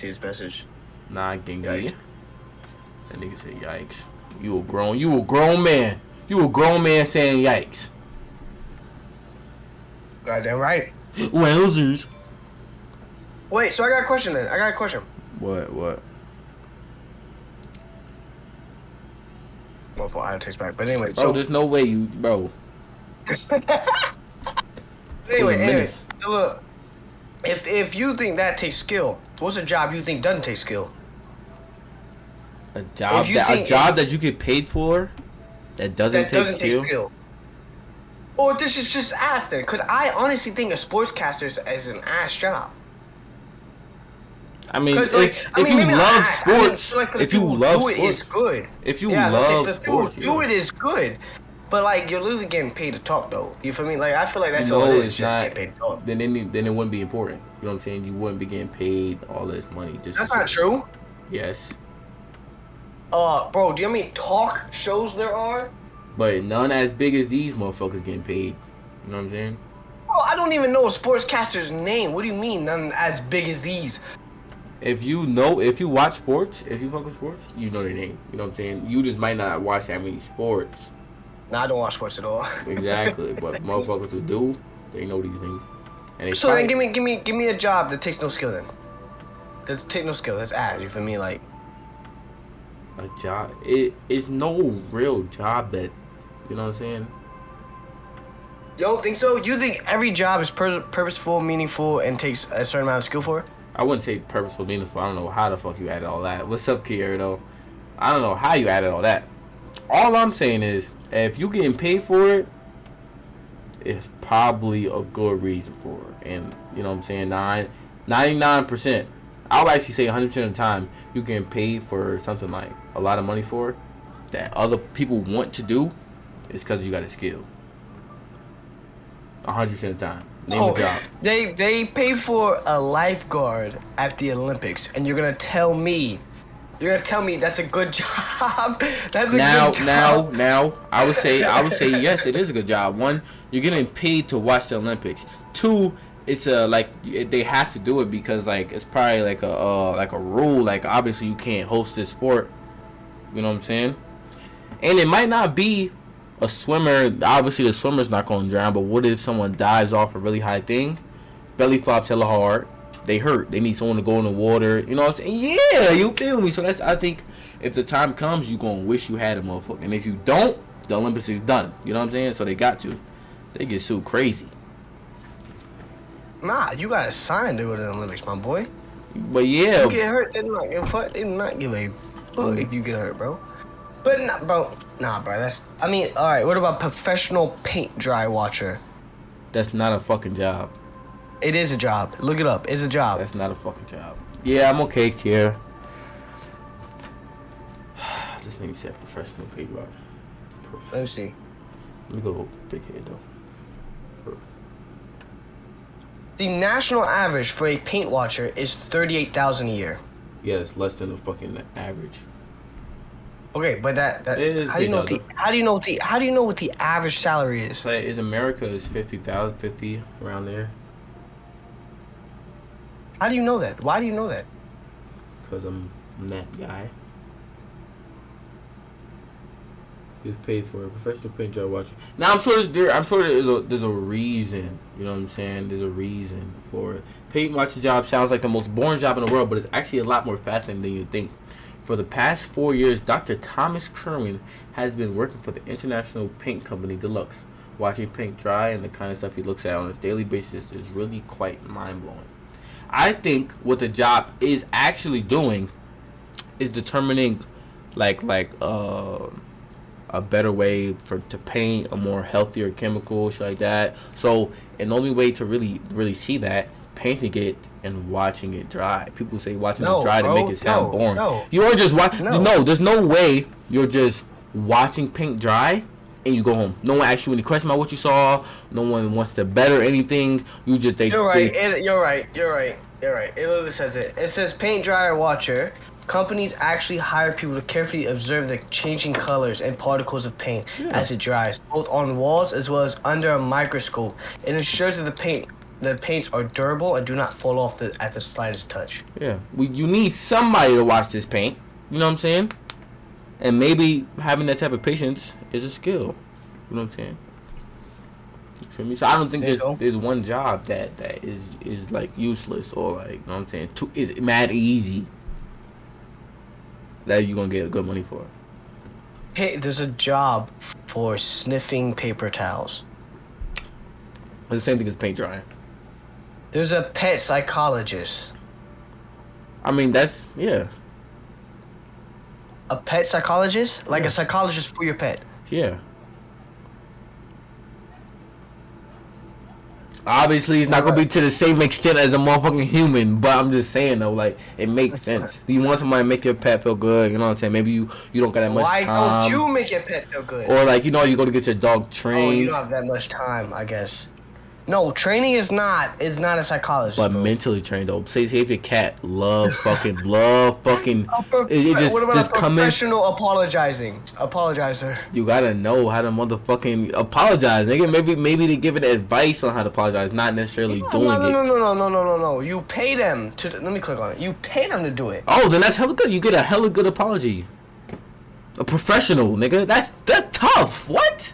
See his message. Nah, Gengi. That nigga said yikes. You a grown man. You a grown man saying yikes. Goddamn right. Wowzers. Wait, so I got a question then. What? Well, for I takes back. But anyway, Bro, there's no way you, bro. anyway, so look, if you think that takes skill, what's a job you think doesn't take skill? A job that you get paid for that doesn't take skill. Or this is just ass then, because I honestly think a sportscaster is an ass job. I mean, if you love sports, if you love sports, it's good. If you love sports, do it is good. But like you're literally getting paid to talk though. You feel me? Like I feel like that's all it is. Just getting paid to talk. Then it wouldn't be important. You know what I'm saying? You wouldn't be getting paid all this money. That's not true. Yes. Bro, do you know how many talk shows there are? But none as big as these motherfuckers getting paid. You know what I'm saying? Bro, I don't even know a sportscaster's name. What do you mean none as big as these? If you watch sports, if you fuck with sports, you know their name. You know what I'm saying? You just might not watch that many sports. Nah, I don't watch sports at all. Exactly, but motherfuckers who do, they know these things. And they then give me a job that takes no skill then. That's take no skill. That's ass. You feel me? Like a job. It's no real job that, you know what I'm saying? You don't think so? You think every job is purposeful, meaningful, and takes a certain amount of skill for it? I wouldn't say purposeful, meaningful. I don't know how the fuck you added all that. What's up, Kier, though? I don't know how you added all that. All I'm saying is, if you getting paid for it, it's probably a good reason for it. And, you know what I'm saying, 99%, I would actually say 100% of the time, you getting paid for something like a lot of money for it, that other people want to do, it's because you got a skill. 100% of the time. Name a job. They pay for a lifeguard at the Olympics, and you're gonna tell me that's a good job. That's a good job. Now, I would say yes, it is a good job. One, you're getting paid to watch the Olympics. Two, it's they have to do it because like it's probably like a rule. Like obviously you can't host this sport. You know what I'm saying? And it might not be a swimmer. Obviously the swimmer's not going to drown. But what if someone dives off a really high thing, belly flops hella hard? They hurt. They need someone to go in the water. You know what I'm saying? Yeah, you feel me? So I think if the time comes, you gonna wish you had a motherfucker. And if you don't, the Olympics is done. You know what I'm saying? So they got to. They get sued crazy. Nah, you gotta sign to go to the Olympics, my boy. But yeah. If you get hurt, they do not give a fuck. They do not give a fuck if you get hurt, bro. But bro. That's. I mean, all right. What about professional paint dry watcher? That's not a fucking job. It is a job. Look it up. It's a job. That's not a fucking job. Yeah, I'm okay, Kier. This nigga said professional paint dry. Let me see. Let me go big head though. The national average for a paint watcher is $38,000 a year. Yeah, it's less than the fucking average. Okay, but that how do you know what the average salary is? Like, is America is 50,000, 50 around there? How do you know that? Why do you know that? Because I'm that guy. He's paid for a professional paint job watcher. Now I'm sure there's a reason. You know what I'm saying? There's a reason for it. Paint watcher job sounds like the most boring job in the world, but it's actually a lot more fascinating than you think. For the past 4 years, Dr. Thomas Kerwin has been working for the international paint company Deluxe. Watching paint dry and the kind of stuff he looks at on a daily basis is really quite mind-blowing. I think what the job is actually doing is determining a better way to paint, a more healthier chemical, shit like that. So, and the only way to really see that, painting it and watching it dry. People say watching it dry to make it sound boring. No. You are just watching. No, there's no way you're just watching paint dry and you go home. No one asks you any questions about what you saw. No one wants to better anything. You just You're right. It literally says it. It says paint dryer watcher. Companies actually hire people to carefully observe the changing colors and particles of paint as it dries, both on walls as well as under a microscope. It ensures that the paint the paints are durable and do not fall off at the slightest touch. Yeah, you need somebody to watch this paint. You know what I'm saying? And maybe having that type of patience is a skill. You know what I'm saying? You feel me? So I don't think there's one job that is like useless or like, you know what I'm saying, is mad easy that you're gonna get good money for. Hey, there's a job for sniffing paper towels. It's the same thing as paint drying. There's a pet psychologist. I mean, that's, yeah. A pet psychologist? Like a psychologist for your pet. Yeah. Obviously, it's not gonna be to the same extent as a motherfucking human, but I'm just saying though, like, it makes sense. You want somebody to make your pet feel good, you know what I'm saying? Maybe you don't got that much time. Why don't you make your pet feel good? Or like, you know, you go to get your dog Oh, trained. you don't have that much time, I guess. No, training is not a psychologist. But bro. mentally trained though. Say if your cat love fucking. It What about just a professional apologizing? Apologizer. You gotta know how to motherfucking apologize, nigga. Maybe they give it advice on how to apologize, not necessarily doing it. No. You pay them to. Let me click on it. You pay them to do it. Oh, then that's hella good. You get a hella good apology. A professional, nigga. That's tough. What?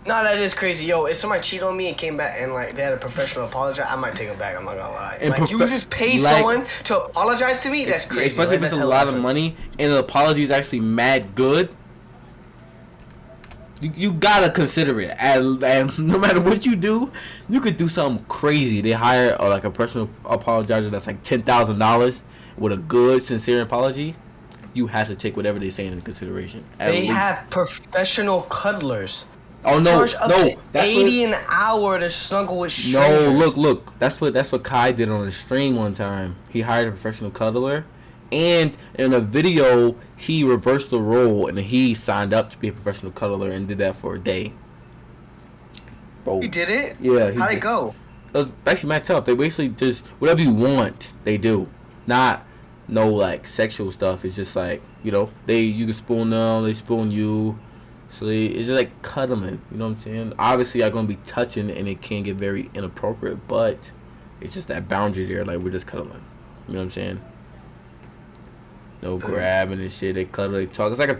No, that is crazy. Yo, if somebody cheated on me and came back and like they had a professional apologize, I might take them back. I'm not gonna lie. And like you just pay someone to apologize to me? That's crazy. Especially if it's a lot of money and the apology is actually mad good. You gotta consider it. And no matter what you do, you could do something crazy. They hire like a personal apologizer that's like $10,000 with a good, sincere apology. You have to take whatever they say into consideration. They have professional cuddlers. Oh no, that's 80 an hour to snuggle with strangers. No, look. That's what Kai did on the stream one time. He hired a professional cuddler, and in a video he reversed the role and he signed up to be a professional cuddler and did that for a day. Bro, he did it? Yeah. How'd it go? It was actually matched up. They basically just whatever you want, they do. No like sexual stuff. It's just like, you know, you can spoon them, they spoon you. So it's just like cuddling, you know what I'm saying? Obviously, I'm gonna be touching, and it can get very inappropriate, but it's just that boundary there. Like we're just cuddling, you know what I'm saying? No grabbing and shit. They cuddle, they talk. It's like a